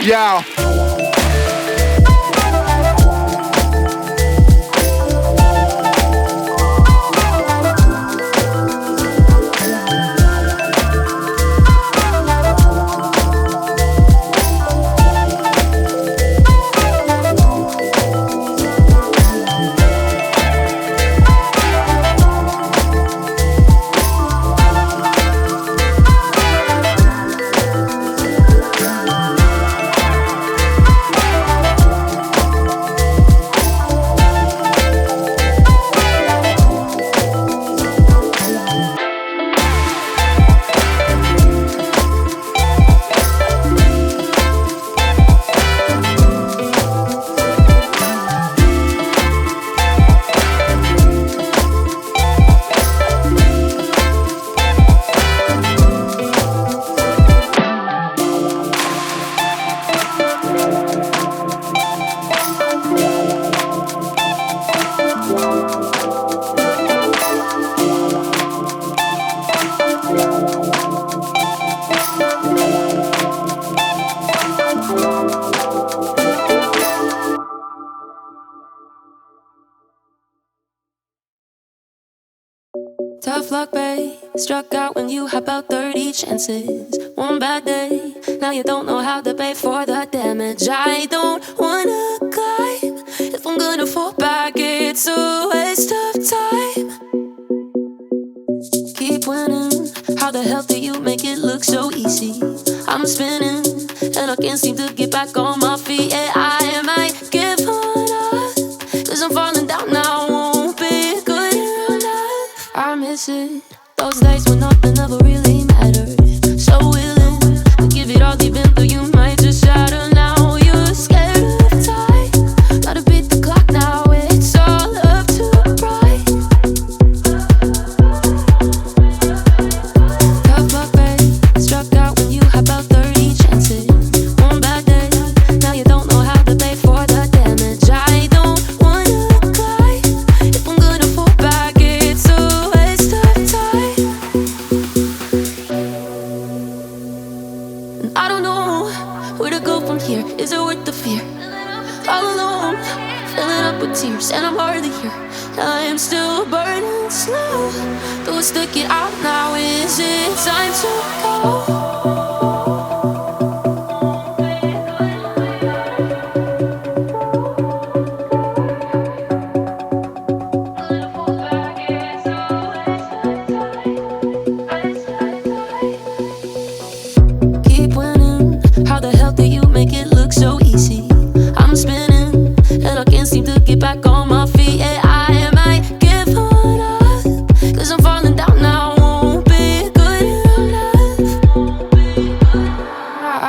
Yo. Tough luck, babe. Struck out when you had about 30 chances. One bad day, now you don't know how to pay for the damage. I don't wanna climb. If I'm gonna fall back, it's a waste of time. Keep winning. How the hell do you make it look so easy? I'm spinning, and I can't seem to get back on my feet. Yeah, I might give up, 'cause I'm falling down now. Won't be good enough. I miss it. Those days when nothing ever really mattered. So willing to give it all deep into you might just shatter now. You're scared of time. Gotta beat the clock now. It's all up to pride. Tough luck, babe. Struck out when you had about 30 chances. One bad day, now you don't know how to pay for the damage. I don't wanna climb. If I'm gonna fall back, it's a waste of time. And I don't know where to go from here. Is it worth the fear? All alone, filling up with tears, and I'm hardly here. I am still burning slow. Do I stick it out now? Is it time to go? Keep winning. How the hell do you make it look so easy? I'm spinning, and I can't seem to get back on my feet. Yeah, I might give up, 'cause I'm falling down now. Won't be good enough.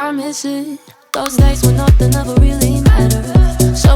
I miss it. Those days when nothing ever really mattered. So